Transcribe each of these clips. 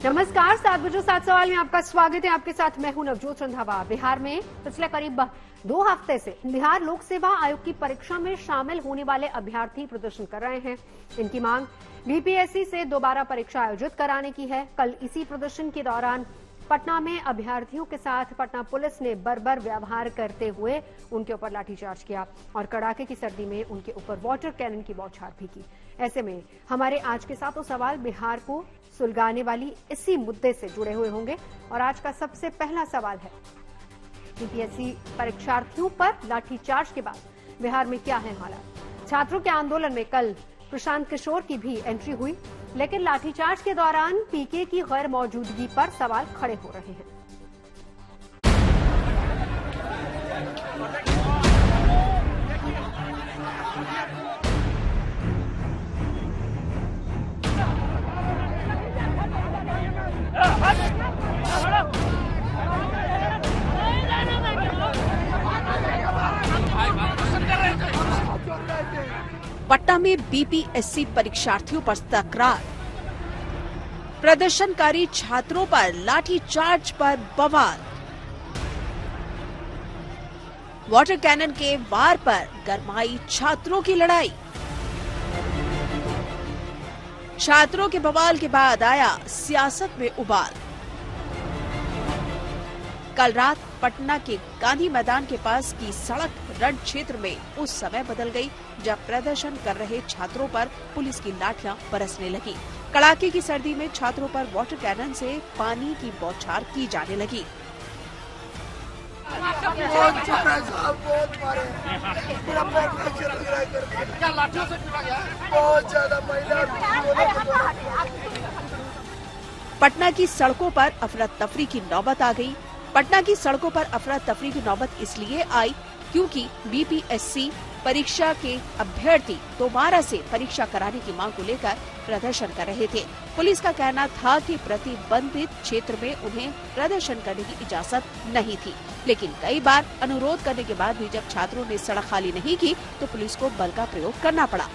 नमस्कार, 7 बजे 7 सवाल में आपका स्वागत है। आपके साथ मैं हूं नवजोत रंधावा। बिहार में पिछले करीब 2 हफ्ते से बिहार लोक सेवा आयोग की परीक्षा में शामिल होने वाले अभ्यर्थी प्रदर्शन कर रहे हैं। इनकी मांग बीपीएससी से दोबारा परीक्षा आयोजित कराने की है। कल इसी प्रदर्शन के दौरान पटना में अभ्यर्थियों के साथ पटना पुलिस ने बर्बर व्यवहार करते हुए उनके ऊपर लाठीचार्ज किया और कड़ाके की सर्दी में उनके ऊपर वाटर कैनन की बौछार भी की। ऐसे में हमारे आज के सातों सवाल बिहार को सुलगाने वाली इसी मुद्दे से जुड़े हुए होंगे और आज का सबसे पहला सवाल है, बीपीएससी परीक्षार्थियों पर लाठीचार्ज के बाद बिहार में क्या है हालात। छात्रों के आंदोलन में कल प्रशांत किशोर की भी एंट्री हुई, लेकिन लाठीचार्ज के दौरान पीके की गैर मौजूदगी पर सवाल खड़े हो रहे हैं। पटना में बीपीएससी परीक्षार्थियों पर तकरार, प्रदर्शनकारी छात्रों पर लाठीचार्ज पर बवाल, वाटर कैनन के वार पर गरमाई छात्रों की लड़ाई। छात्रों के बवाल के बाद आया सियासत में उबाल। कल रात पटना के गांधी मैदान के पास की सड़क रण क्षेत्र में उस समय बदल गई जब प्रदर्शन कर रहे छात्रों पर पुलिस की लाठियां बरसने लगी। कड़ाके की सर्दी में छात्रों पर वाटर कैनन से पानी की बौछार की जाने लगी। पटना की सड़कों पर अफरा तफरी की नौबत आ गई। पटना की सड़कों पर अफरा तफरी की नौबत इसलिए आई क्योंकि बीपीएससी परीक्षा के अभ्यर्थी दोबारा से परीक्षा कराने की मांग को लेकर प्रदर्शन कर रहे थे। पुलिस का कहना था कि प्रतिबंधित क्षेत्र में उन्हें प्रदर्शन करने की इजाजत नहीं थी, लेकिन कई बार अनुरोध करने के बाद भी जब छात्रों ने सड़क खाली नहीं की तो पुलिस को बल का प्रयोग करना पड़ा।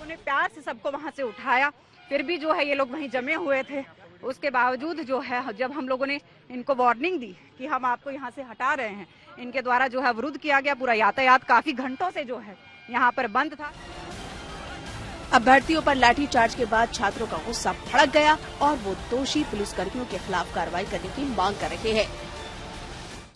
उन्हें प्यार से सबको वहां से उठाया, फिर भी जो है ये लोग वहीं जमे हुए थे। उसके बावजूद जो है जब हम लोगों ने इनको वार्निंग दी कि हम आपको यहाँ से हटा रहे हैं, इनके द्वारा जो है अवरुद्ध किया गया। पूरा यातायात काफी घंटों से जो है यहाँ पर बंद था। अभ्यर्थियों पर लाठीचार्ज के बाद छात्रों का गुस्सा भड़क गया और वो दोषी पुलिसकर्मियों के खिलाफ कार्रवाई करने की मांग कर रहे हैं।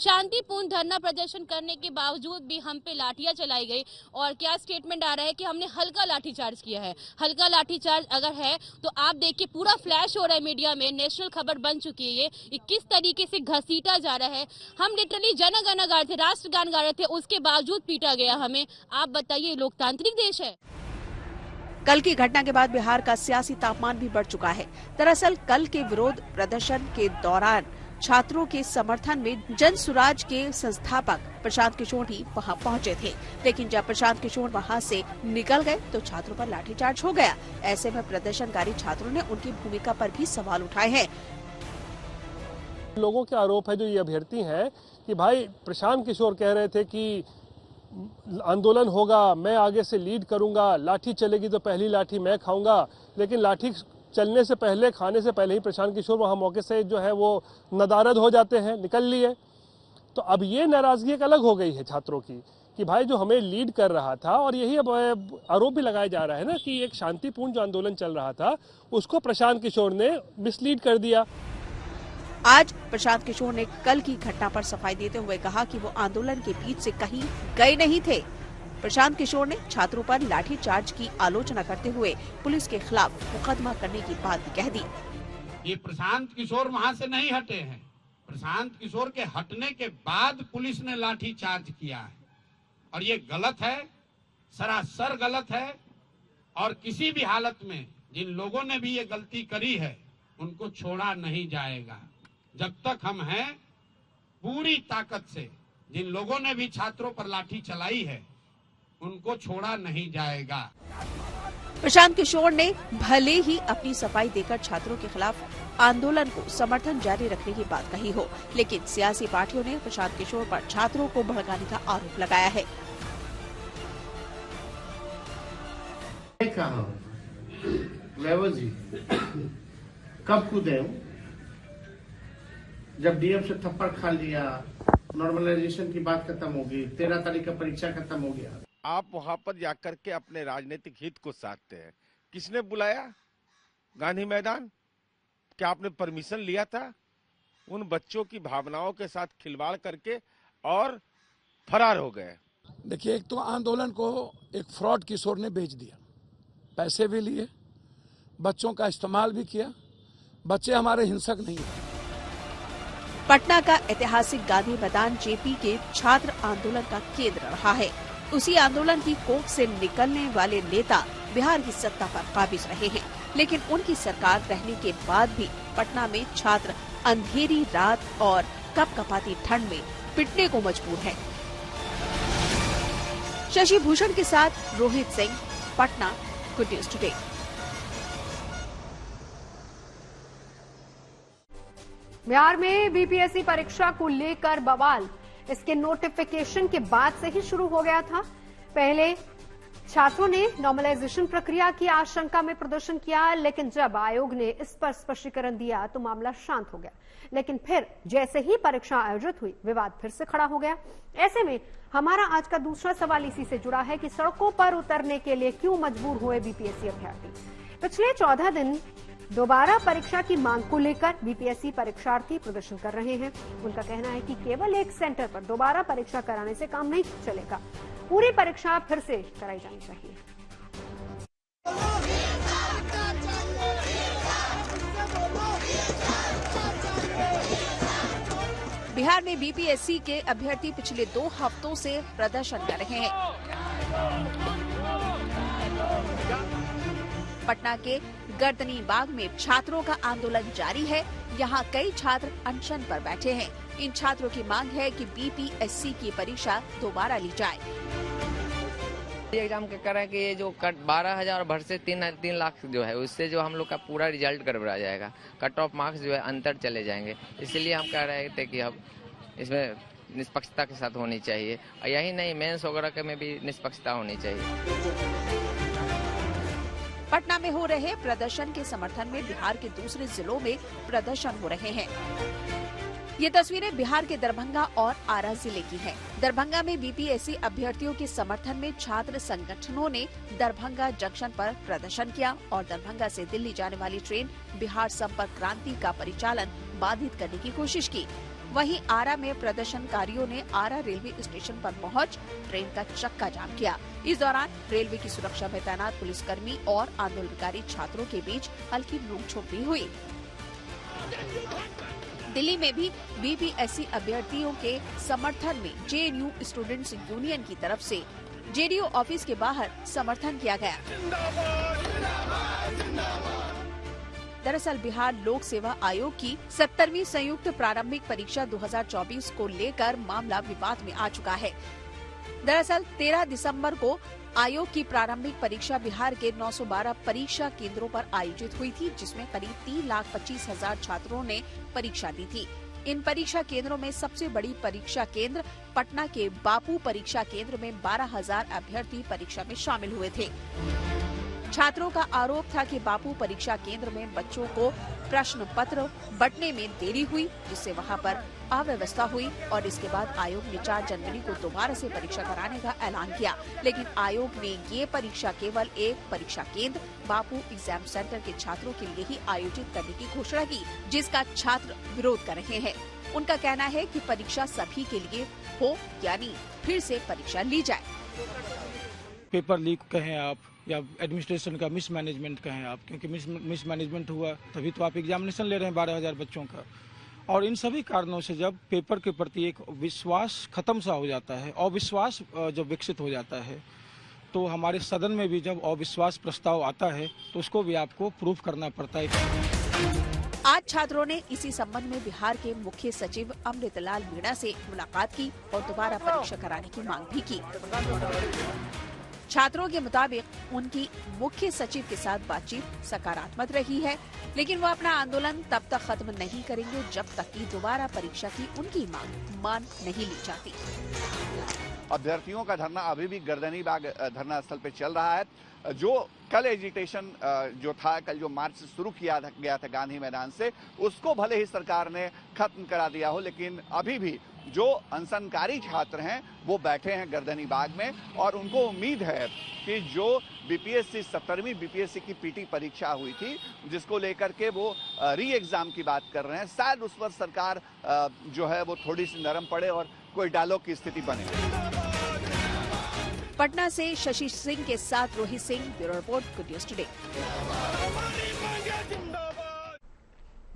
शांतिपूर्ण धरना प्रदर्शन करने के बावजूद भी हम पे लाठियां चलाई गई और क्या स्टेटमेंट आ रहा है कि हमने हल्का लाठीचार्ज किया है। हल्का लाठीचार्ज अगर है तो आप देखिए पूरा फ्लैश हो रहा है मीडिया में, नेशनल खबर बन चुकी है। ये किस तरीके से घसीटा जा रहा है। हम लिटरली जन गण गा रहे थे, राष्ट्रगान गा रहे थे, उसके बावजूद पीटा गया हमें। आप बताइए, लोकतांत्रिक देश है। कल की घटना के बाद बिहार का सियासी तापमान भी बढ़ चुका है। दरअसल कल के विरोध प्रदर्शन के दौरान छात्रों के समर्थन में जन सुराज के संस्थापक प्रशांत किशोर ही वहां पहुंचे थे, लेकिन जब प्रशांत किशोर वहां से निकल गए तो छात्रों पर लाठीचार्ज हो गया। ऐसे में प्रदर्शनकारी छात्रों ने उनकी भूमिका पर भी सवाल उठाए हैं। लोगों के आरोप है जो ये अभ्यर्थी हैं कि भाई प्रशांत किशोर कह रहे थे कि आंदोलन होगा, मैं आगे से लीड करूंगा, लाठी चलेगी तो पहली लाठी मैं खाऊंगा, लेकिन लाठी चलने से पहले, खाने से पहले ही प्रशांत किशोर वहां मौके से जो है वो नदारद हो जाते हैं, निकल लिए। तो अब ये नाराजगी एक अलग हो गई है छात्रों की कि भाई जो हमें लीड कर रहा था, और यही अब आरोप भी लगाया जा रहा है ना कि एक शांतिपूर्ण जो आंदोलन चल रहा था उसको प्रशांत किशोर ने मिसलीड कर दिया। आज प्रशांत किशोर ने कल की घटना पर सफाई देते हुए कहा कि वो आंदोलन के बीच से कहीं गए नहीं थे। प्रशांत किशोर ने छात्रों पर लाठीचार्ज की आलोचना करते हुए पुलिस के खिलाफ मुकदमा करने की बात भी कह दी। ये प्रशांत किशोर वहां से नहीं हटे हैं। प्रशांत किशोर के हटने के बाद पुलिस ने लाठीचार्ज किया है और ये गलत है, सरासर गलत है। और किसी भी हालत में जिन लोगों ने भी ये गलती करी है उनको छोड़ा नहीं जाएगा। जब तक हम हैं, पूरी ताकत से जिन लोगों ने भी छात्रों पर लाठी चलाई है उनको छोड़ा नहीं जाएगा। प्रशांत किशोर ने भले ही अपनी सफाई देकर छात्रों के खिलाफ आंदोलन को समर्थन जारी रखने की बात कही हो, लेकिन सियासी पार्टियों ने प्रशांत किशोर पर छात्रों को भड़काने का आरोप लगाया है। ड्राइवर जी कब कूदे हो? जब डीएम से थप्पड़ खा लिया, नॉर्मलाइजेशन की बात खत्म हो गई, 13 तारीख का परीक्षा खत्म हो गया। आप वहां पर जाकर के अपने राजनीतिक हित को साधते हैं। किसने बुलाया गांधी मैदान? क्या आपने परमिशन लिया था? उन बच्चों की भावनाओं के साथ खिलवाड़ करके और फरार हो गए। देखिए, एक तो आंदोलन को एक फ्रॉड किशोर ने बेच दिया, पैसे भी लिए, बच्चों का इस्तेमाल भी किया। बच्चे हमारे हिंसक नहीं हैं। पटना का ऐतिहासिक गांधी मैदान जेपी के छात्र आंदोलन का केंद्र रहा है। उसी आंदोलन की कोख से निकलने वाले नेता बिहार की सत्ता पर काबिज रहे हैं, लेकिन उनकी सरकार रहने के बाद भी पटना में छात्र अंधेरी रात और कपकपाती ठंड में पिटने को मजबूर हैं। शशि भूषण के साथ Rohit Singh, Patna, good news today. Bihar में बीपीएससी परीक्षा को लेकर बवाल इसके नोटिफिकेशन के बाद से ही शुरू हो गया था। पहले छात्रों ने नॉर्मलाइजेशन प्रक्रिया की आशंका में प्रदर्शन किया, लेकिन जब आयोग ने इस पर स्पष्टीकरण दिया तो मामला शांत हो गया। लेकिन फिर जैसे ही परीक्षा आयोजित हुई, विवाद फिर से खड़ा हो गया। ऐसे में हमारा आज का दूसरा सवाल इसी से जुड़ा है कि सड़कों पर उतरने के लिए क्यों मजबूर हुए बीपीएससी अभ्यर्थी। पिछले 14 दिन दोबारा परीक्षा की मांग को लेकर बीपीएससी परीक्षार्थी प्रदर्शन कर रहे हैं। उनका कहना है कि केवल एक सेंटर पर दोबारा परीक्षा कराने से काम नहीं चलेगा, पूरी परीक्षा फिर से कराई जानी चाहिए। बिहार में बीपीएससी के अभ्यर्थी पिछले 2 हफ्तों से प्रदर्शन कर रहे हैं। पटना के गर्दनी बाग में छात्रों का आंदोलन जारी है। यहाँ कई छात्र अनशन पर बैठे हैं। इन छात्रों की मांग है कि बीपीएससी की परीक्षा दोबारा ली जाए। एग्जाम के कर रहे हैं कि ये जो 12,000 भर से 3 लाख जो है, उससे जो हम लोग का पूरा रिजल्ट गड़बड़ा जाएगा, कट ऑफ मार्क्स जो है अंतर चले जाएंगे। इसलिए हम कह रहे थे कि अब इसमें निष्पक्षता के साथ होनी चाहिए, और यही नहीं मेंस वगैरह में भी निष्पक्षता होनी चाहिए। पटना में हो रहे प्रदर्शन के समर्थन में बिहार के दूसरे जिलों में प्रदर्शन हो रहे हैं। ये तस्वीरें बिहार के दरभंगा और आरा जिले की हैं। दरभंगा में बीपीएससी अभ्यर्थियों के समर्थन में छात्र संगठनों ने दरभंगा जंक्शन पर प्रदर्शन किया और दरभंगा से दिल्ली जाने वाली ट्रेन बिहार संपर्क क्रांति का परिचालन बाधित करने की कोशिश की। वहीं आरा में प्रदर्शनकारियों ने आरा रेलवे स्टेशन पर पहुंच ट्रेन का चक्का जाम किया। इस दौरान रेलवे की सुरक्षा में तैनात पुलिसकर्मी और आंदोलनकारी छात्रों के बीच हल्की नोकझोंक भी हुई। दिल्ली में भी बीपीएससी अभ्यर्थियों के समर्थन में जेएनयू स्टूडेंट्स यूनियन की तरफ से जेडीयू ऑफिस के बाहर समर्थन किया गया। दरअसल बिहार लोक सेवा आयोग की 70वीं संयुक्त प्रारंभिक परीक्षा 2024 को लेकर मामला विवाद में आ चुका है। दरअसल 13 दिसंबर को आयोग की प्रारंभिक परीक्षा बिहार के 912 परीक्षा केंद्रों पर आयोजित हुई थी, जिसमें करीब 3,25,000 छात्रों ने परीक्षा दी थी। इन परीक्षा केंद्रों में सबसे बड़ी परीक्षा केंद्र पटना के बापू परीक्षा केंद्र में 12,000 अभ्यर्थी परीक्षा में शामिल हुए थे। छात्रों का आरोप था कि बापू परीक्षा केंद्र में बच्चों को प्रश्न पत्र बंटने में देरी हुई, जिससे वहां पर अव्यवस्था हुई और इसके बाद आयोग ने 4 जनवरी को दोबारा से परीक्षा कराने का ऐलान किया। लेकिन आयोग ने ये परीक्षा केवल एक परीक्षा केंद्र बापू एग्जाम सेंटर के छात्रों के लिए ही आयोजित करने की घोषणा की, जिसका छात्र विरोध कर रहे हैं। उनका कहना है कि परीक्षा सभी के लिए हो, यानी फिर से परीक्षा ली जाए। पेपर लीक कहें आप या एडमिनिस्ट्रेशन का मिसमैनेजमेंट कहें आप, क्योंकि मिसमैनेजमेंट हुआ तभी तो आप एग्जामिनेशन ले रहे हैं 12,000 बच्चों का। और इन सभी कारणों से जब पेपर के प्रति एक विश्वास खत्म सा हो जाता है, अविश्वास जब विकसित हो जाता है, तो हमारे सदन में भी जब अविश्वास प्रस्ताव आता है तो उसको भी आपको प्रूफ करना पड़ता है। आज छात्रों ने इसी संबंध में बिहार के मुख्य सचिव अमृतलाल मीणा से मुलाकात की और दोबारा परीक्षा कराने की मांग भी की। छात्रों के मुताबिक उनकी मुख्य सचिव के साथ बातचीत सकारात्मक रही है, लेकिन वो अपना आंदोलन तब तक खत्म नहीं करेंगे जब तक कि दोबारा परीक्षा की उनकी मांग मान नहीं ली जाती। अभ्यर्थियों का धरना अभी भी गर्दनी बाग धरना स्थल पे चल रहा है। जो कल एजिटेशन जो था, कल जो मार्च शुरू किया गया था गांधी मैदान से, उसको भले ही सरकार ने खत्म करा दिया हो, लेकिन अभी भी जो अनशनकारी छात्र हैं वो बैठे हैं गर्दनी बाग में और उनको उम्मीद है कि जो बीपीएससी 17वीं बीपीएससी की पीटी परीक्षा हुई थी, जिसको लेकर के वो री एग्जाम की बात कर रहे हैं, शायद उस पर सरकार जो है वो थोड़ी सी नरम पड़े और कोई डायलॉग की स्थिति बने। पटना से शशि सिंह के साथ Rohit Singh, bureau report, good news today.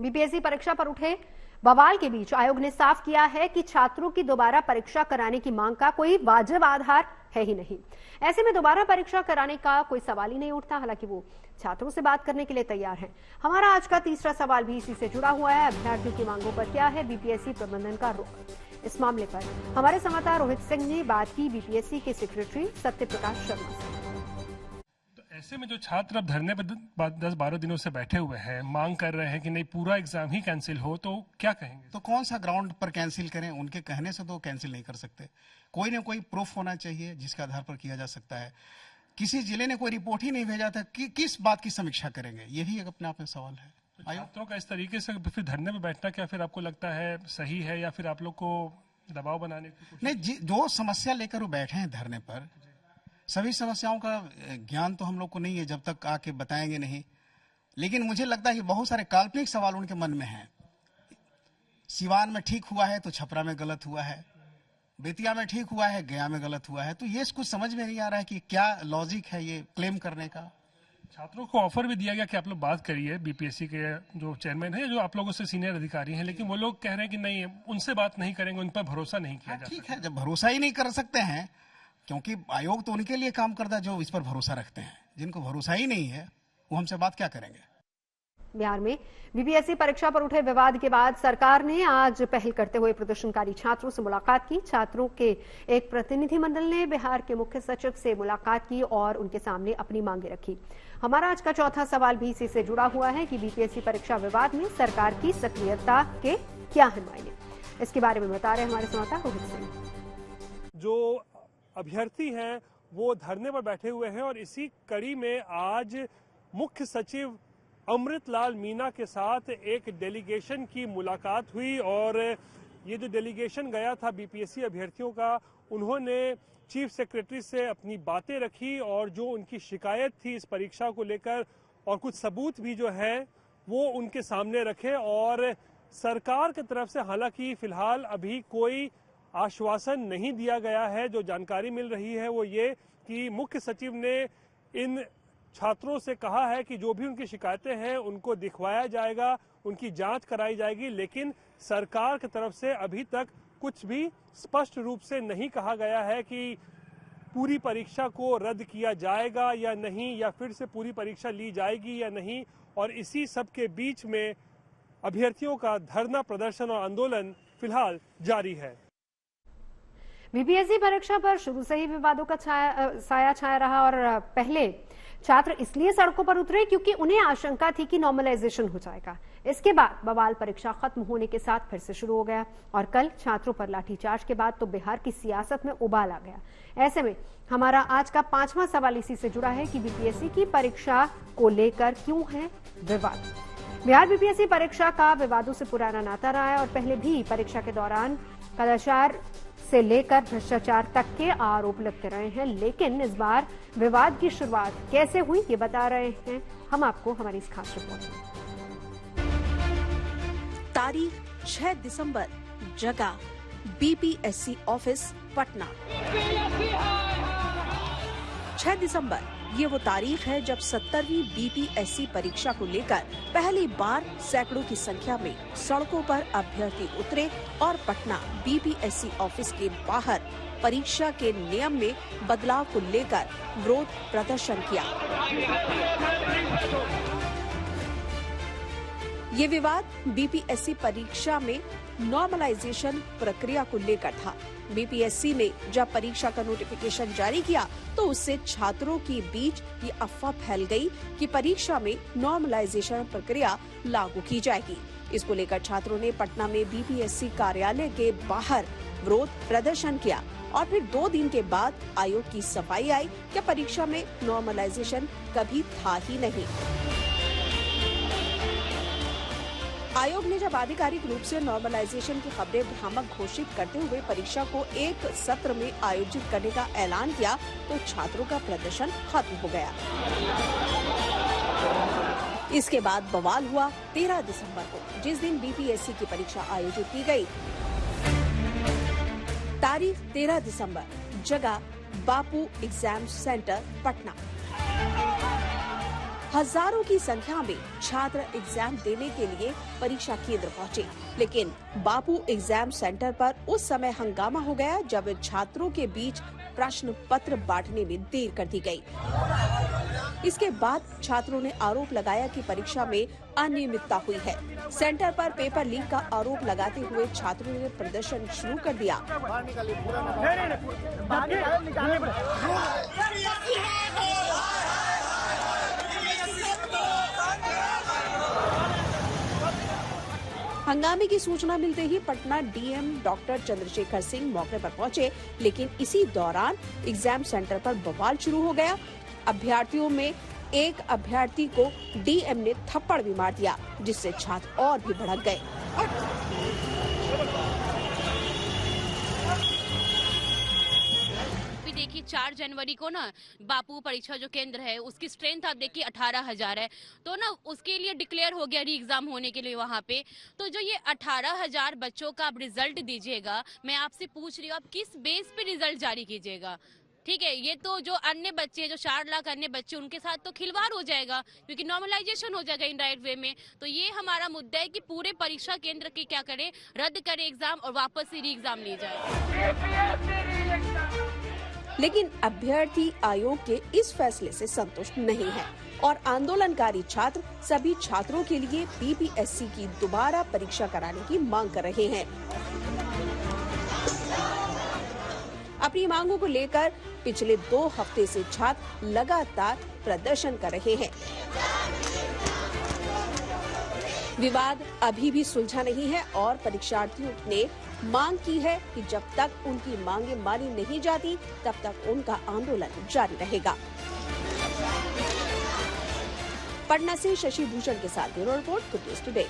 BPSC परीक्षा पर उठे बवाल के बीच आयोग ने साफ किया है कि छात्रों की दोबारा परीक्षा कराने की मांग का कोई वाजिब आधार है ही नहीं। ऐसे में दोबारा परीक्षा कराने का कोई सवाल ही नहीं उठता। हालांकि वो छात्रों से बात करने के लिए तैयार हैं। हमारा आज का तीसरा सवाल भी इसी से जुड़ा हुआ है। अभ्यर्थियों की मांगों पर क्या है बीपीएससी प्रबंधन का रुख? इस मामले पर हमारे संवाददाता रोहित सिंह ने बात की बीपीएससी के सेक्रेटरी सत्य प्रकाश शर्मा से। ऐसे में जो छात्र अब धरने पर 10-12 दिनों से बैठे हुए हैं, मांग कर रहे हैं कि नहीं पूरा एग्जाम ही कैंसिल हो, तो क्या कहेंगे? तो कौन सा ग्राउंड पर कैंसिल करें? उनके कहने से तो कैंसिल नहीं कर सकते। कोई ना कोई प्रूफ होना चाहिए जिसके आधार पर किया जा सकता है। किसी जिले ने कोई रिपोर्ट ही नहीं भेजा था कि किस बात की समीक्षा करेंगे, यही एक अपने आप में सवाल है। छात्रों का इस तरीके से फिर धरने में बैठना क्या फिर आपको लगता है सही है, या फिर आप लोग को दबाव बनाने की कोशिश? नहीं, जो समस्या लेकर वो बैठे हैं धरने पर, सभी समस्याओं का ज्ञान तो हम लोग को नहीं है जब तक आके बताएंगे नहीं। लेकिन मुझे लगता है कि बहुत सारे काल्पनिक सवाल उनके मन में हैं। सिवान में ठीक हुआ है तो छपरा में गलत हुआ है, बेतिया में ठीक हुआ है, गया में गलत हुआ है। तो ये कुछ समझ में नहीं आ रहा है कि क्या लॉजिक है ये क्लेम करने का। छात्रों को ऑफर भी दिया गया कि आप लोग बात करिए बीपीएससी के जो चेयरमैन है, जो आप लोगों से सीनियर अधिकारी हैं, लेकिन वो लोग कह रहे हैं कि नहीं, उनसे बात नहीं करेंगे, उन पर भरोसा नहीं किया जा सकता। ठीक है, जब भरोसा ही नहीं कर सकते हैं, क्योंकि आयोग तो उनके लिए काम करता है जो इस पर भरोसा रखते हैं। जिनको भरोसा ही नहीं है वो हमसे बात क्या करेंगे? बिहार में बीपीएससी परीक्षा पर उठे विवाद के बाद सरकार ने आज पहल करते हुए प्रदर्शनकारी छात्रों से मुलाकात की। छात्रों के एक प्रतिनिधिमंडल ने बिहार के मुख्य सचिव से मुलाकात की और उनके सामने अपनी मांगे रखी। हमारा आज का चौथा सवाल भी इसी से जुड़ा हुआ है कि बीपीएससी परीक्षा विवाद में सरकार की सक्रियता के क्या है मायने। इसके बारे में बता रहे हमारे संवाददाता रोहित सिंह। जो अभ्यर्थी हैं वो धरने पर बैठे हुए हैं और इसी कड़ी में आज मुख्य सचिव अमृतलाल मीना के साथ एक डेलीगेशन की मुलाकात हुई और ये जो डेलीगेशन गया था बीपीएससी अभ्यर्थियों का, उन्होंने चीफ सेक्रेटरी से अपनी बातें रखी और जो उनकी शिकायत थी इस परीक्षा को लेकर और कुछ सबूत भी जो है वो उनके सामने रखे। और सरकार की तरफ से हालांकि फिलहाल अभी कोई आश्वासन नहीं दिया गया है। जो जानकारी मिल रही है वो ये कि मुख्य सचिव ने इन छात्रों से कहा है कि जो भी उनकी शिकायतें हैं उनको दिखवाया जाएगा, उनकी जांच कराई जाएगी, लेकिन सरकार की तरफ से अभी तक कुछ भी स्पष्ट रूप से नहीं कहा गया है कि पूरी परीक्षा को रद्द किया जाएगा या नहीं, या फिर से पूरी परीक्षा ली जाएगी या नहीं। और इसी सब के बीच में अभ्यर्थियों का धरना प्रदर्शन और आंदोलन फिलहाल जारी है। बीपीएससी परीक्षा पर शुरू से ही विवादों का साया छाया रहा और पहले छात्र इसलिए सड़कों पर उतरे क्योंकि उन्हें आशंका थी कि नॉर्मलाइजेशन हो जाएगा। इसके बाद बवाल परीक्षा खत्म होने के साथ फिर से शुरू हो गया और कल छात्रों पर लाठीचार्ज के बाद तो बिहार की सियासत में उबाल आ गया। ऐसे में हमारा आज का पांचवा सवाल इसी से जुड़ा है कि बीपीएससी की परीक्षा को लेकर क्यों है विवाद। बिहार बीपीएससी परीक्षा का विवादों से पुराना नाता रहा है और पहले भी परीक्षा के दौरान कदाचार से लेकर भ्रष्टाचार तक के आरोप लगते रहे हैं, लेकिन इस बार विवाद की शुरुआत कैसे हुई ये बता रहे हैं हम आपको हमारी इस खास रिपोर्ट में। तारीख 6 दिसंबर, जगह बीपीएससी ऑफिस पटना। 6 दिसंबर ये वो तारीख है जब 70वीं बीपीएससी परीक्षा को लेकर पहली बार सैकड़ों की संख्या में सड़कों पर अभ्यर्थी उतरे और पटना बीपीएससी ऑफिस के बाहर परीक्षा के नियम में बदलाव को लेकर विरोध प्रदर्शन किया। ये विवाद बीपीएससी परीक्षा में नॉर्मलाइजेशन प्रक्रिया को लेकर था। बीपीएससी ने जब परीक्षा का नोटिफिकेशन जारी किया तो उससे छात्रों के बीच ये अफवाह फैल गई कि परीक्षा में नॉर्मलाइजेशन प्रक्रिया लागू की जाएगी। इसको लेकर छात्रों ने पटना में बीपीएससी कार्यालय के बाहर विरोध प्रदर्शन किया और फिर 2 दिन के बाद आयोग की सफाई आई कि परीक्षा में नॉर्मलाइजेशन कभी था ही नहीं। आयोग ने जब आधिकारिक रूप से नॉर्मलाइजेशन की खबरें भ्रामक घोषित करते हुए परीक्षा को एक सत्र में आयोजित करने का ऐलान किया तो छात्रों का प्रदर्शन खत्म हो गया। इसके बाद बवाल हुआ 13 दिसंबर को, जिस दिन बीपीएससी की परीक्षा आयोजित की गई। तारीख 13 दिसंबर, जगह बापू एग्जाम सेंटर पटना। हजारों की संख्या में छात्र एग्जाम देने के लिए परीक्षा केंद्र पहुंचे, लेकिन बापू एग्जाम सेंटर पर उस समय हंगामा हो गया जब छात्रों के बीच प्रश्न पत्र बांटने में देर कर दी गई। इसके बाद छात्रों ने आरोप लगाया कि परीक्षा में अनियमितता हुई है। सेंटर पर पेपर लीक का आरोप लगाते हुए छात्रों ने प्रदर्शन शुरू कर दिया। हंगामे की सूचना मिलते ही पटना डीएम डॉक्टर चंद्रशेखर सिंह मौके पर पहुंचे, लेकिन इसी दौरान एग्जाम सेंटर पर बवाल शुरू हो गया। अभ्यर्थियों में एक अभ्यर्थी को डीएम ने थप्पड़ भी मार दिया, जिससे छात्र और भी भड़क गए। देखिए 4 जनवरी को ना बापू परीक्षा जो केंद्र है उसकी स्ट्रेंथ आप देखिए 18,000 है, तो ना उसके लिए डिक्लेयर हो गया री एग्जाम होने के लिए वहाँ पे। तो जो ये 18,000 बच्चों का आप रिजल्ट दीजिएगा, मैं आपसे पूछ रही हूँ आप किस बेस पे रिजल्ट जारी कीजिएगा? ठीक है, ये तो जो अन्य बच्चे, जो 4 लाख अन्य बच्चे, उनके साथ तो खिलवाड़ हो जाएगा, क्योंकि नॉर्मलाइजेशन हो जाएगा इनडायरेक्ट वे में। तो ये हमारा मुद्दा है कि पूरे परीक्षा केंद्र की क्या करें, रद्द करें एग्जाम और वापस से री एग्जाम लिए जाए। लेकिन अभ्यर्थी आयोग के इस फैसले से संतुष्ट नहीं है और आंदोलनकारी छात्र सभी छात्रों के लिए बीपीएससी की दोबारा परीक्षा कराने की मांग कर रहे हैं। अपनी मांगों को लेकर पिछले 2 हफ्ते से छात्र लगातार प्रदर्शन कर रहे हैं। विवाद अभी भी सुलझा नहीं है और परीक्षार्थियों ने मांग की है कि जब तक उनकी मांगे मानी नहीं जाती तब तक उनका आंदोलन जारी रहेगा। पटना से शशि भूषण के साथ bureau report, good news today.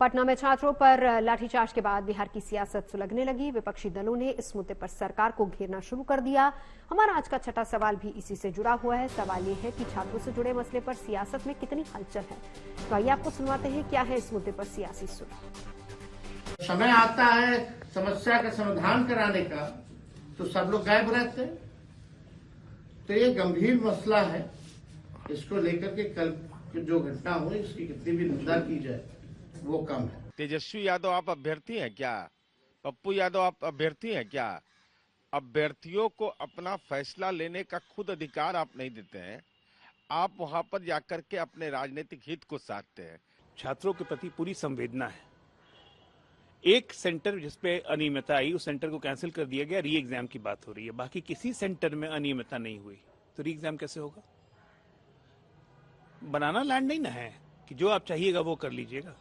Patna में छात्रों पर लाठीचार्ज के बाद बिहार की सियासत सुलगने लगी। विपक्षी दलों ने इस मुद्दे पर सरकार को घेरना शुरू कर दिया। हमारा आज का छठा सवाल भी इसी से जुड़ा हुआ है। सवाल ये है कि छात्रों से जुड़े मसले पर सियासत में कितनी हलचल है। तो आइए आपको सुनवाते हैं क्या है इस मुद्दे पर सियासी सुर। समय आता है समस्या का समाधान कराने का तो सब लोग गायब रहते हैं। तो ये गंभीर मसला है, इसको लेकर के कल जो घटना हुई इसकी कितनी भी निंदा की जाए वो कम है। तेजस्वी यादव आप अभ्यर्थी हैं क्या? पप्पू यादव आप अभ्यर्थी हैं क्या? अभ्यर्थियों को अपना फैसला लेने का खुद अधिकार आप नहीं देते हैं। आप वहां पर जाकर के अपने राजनीतिक हित को साधते हैं। छात्रों के प्रति पूरी संवेदना है। एक सेंटर जिसपे अनियमितता आई उस सेंटर को कैंसिल कर दिया गया, री एग्जाम की बात हो रही है। बाकी किसी सेंटर में अनियमितता नहीं हुई तो री एग्जाम कैसे होगा? बनाना लैंड नहीं ना है कि जो आप चाहिएगा वो कर लीजिएगा।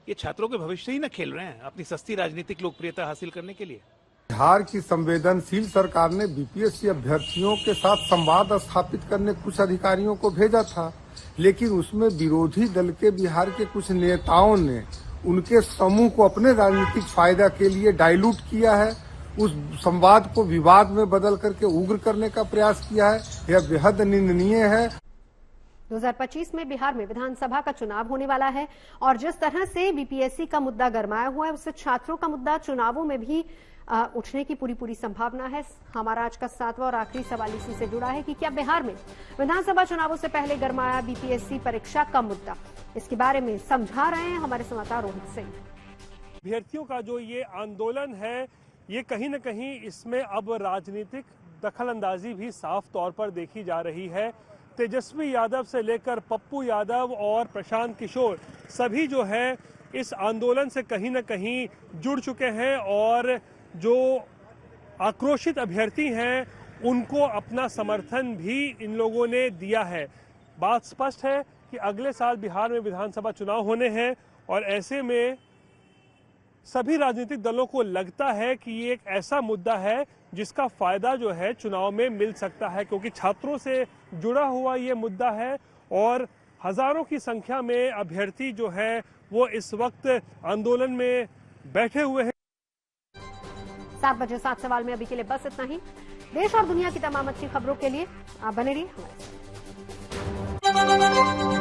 ये छात्रों के भविष्य ही ना खेल रहे हैं अपनी सस्ती राजनीतिक लोकप्रियता हासिल करने के लिए। बिहार की संवेदनशील सरकार ने बीपीएससी अभ्यर्थियों के साथ संवाद स्थापित करने कुछ अधिकारियों को भेजा था, लेकिन उसमें विरोधी दल के बिहार के कुछ नेताओं ने उनके समूह को अपने राजनीतिक फायदा के लिए डाइल्यूट किया है। उस संवाद को विवाद में बदल करके उग्र करने का प्रयास किया है। यह बेहद निंदनीय है। 2025 में बिहार में विधानसभा का चुनाव होने वाला है और जिस तरह से बीपीएससी का मुद्दा गरमाया हुआ है उससे छात्रों का मुद्दा चुनावों में भी उठने की पूरी संभावना है। हमारा आज का 7वां और आखिरी सवाल इसी से जुड़ा है कि क्या बिहार में विधानसभा चुनावों से पहले गरमाया बीपीएससी परीक्षा का मुद्दा, इसके बारे में समझा रहे हैं हमारे संवाददाता रोहित सिंह। अभ्यर्थियों का जो ये आंदोलन है ये कहीं न कहीं इसमें अब राजनीतिक दखलंदाजी भी साफ तौर पर देखी जा रही है। तेजस्वी यादव से लेकर पप्पू यादव और प्रशांत किशोर सभी जो है इस आंदोलन से कहीं न कहीं जुड़ चुके हैं और जो आक्रोशित अभ्यर्थी हैं उनको अपना समर्थन भी इन लोगों ने दिया है। बात स्पष्ट है कि अगले साल बिहार में विधानसभा चुनाव होने हैं और ऐसे में सभी राजनीतिक दलों को लगता है कि ये एक ऐसा मुद्दा है जिसका फायदा जो है चुनाव में मिल सकता है, क्योंकि छात्रों से जुड़ा हुआ ये मुद्दा है और हजारों की संख्या में अभ्यर्थी जो है वो इस वक्त आंदोलन में बैठे हुए हैं। 7 बजे 7 सवाल में अभी के लिए बस इतना ही। देश और दुनिया की तमाम अच्छी खबरों के लिए आप बने रहिए हमारे साथ।